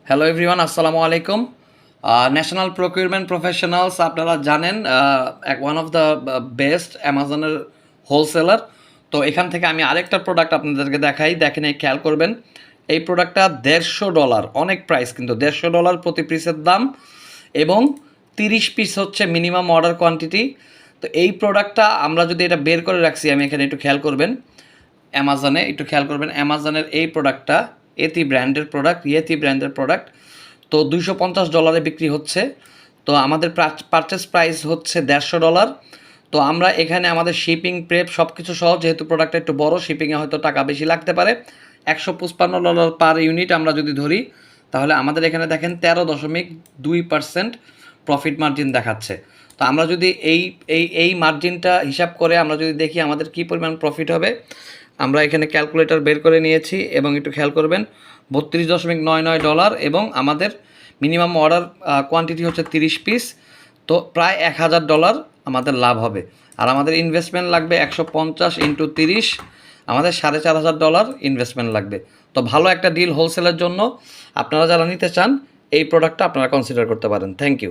Hello everyone, আসসালামু আলাইকুম। National procurement professionals আপনারা জানেন ওয়ান অফ দ্য বেস্ট অ্যামাজনের হোলসেলার। তো এখান থেকে আমি আরেকটা প্রোডাক্ট আপনাদেরকে দেখাই, দেখেন এই খেয়াল করবেন। এই প্রোডাক্টটা $150, অনেক প্রাইস কিন্তু $150 প্রতি পিসের দাম, এবং 30 পিস হচ্ছে মিনিমাম অর্ডার কোয়ান্টিটি। তো এই প্রোডাক্টটা আমরা যদি এটা বের করে রাখছি, আমি এখানে একটু খেয়াল করবেন, অ্যামাজনের এই প্রোডাক্টটা ইয়েতি ব্র্যান্ডের প্রোডাক্ট। তো $250 বিক্রি হচ্ছে। তো আমাদের পারচেস প্রাইস হচ্ছে $150। তো আমরা এখানে আমাদের শিপিং প্রেপ সব কিছু সহ, যেহেতু প্রোডাক্টটা একটু বড়, শিপিংয়ে হয়তো টাকা বেশি লাগতে পারে। $155 পার ইউনিট আমরা যদি ধরি, তাহলে আমাদের এখানে দেখেন 13.2% প্রফিট মার্জিন দেখাচ্ছে। তো আমরা যদি এই মার্জিনটা হিসাব করে আমরা যদি দেখি আমাদের কী পরিমাণ প্রফিট হবে, আমরা এখানে ক্যালকুলেটর বের করে নিয়েছি এবং একটু খেয়াল করবেন, $32.99, এবং আমাদের মিনিমাম অর্ডার কোয়ান্টিটি হচ্ছে 30 পিস। তো প্রায় $1000 আমাদের লাভ হবে। আর আমাদের ইনভেস্টমেন্ট লাগবে 150 × 30, আমাদের $4500 ইনভেস্টমেন্ট লাগবে। তো ভালো একটা ডিল হোলসেলের জন্য আপনারা যারা নিতে চান, এই প্রোডাক্টটা আপনারা কনসিডার করতে পারেন। Thank you.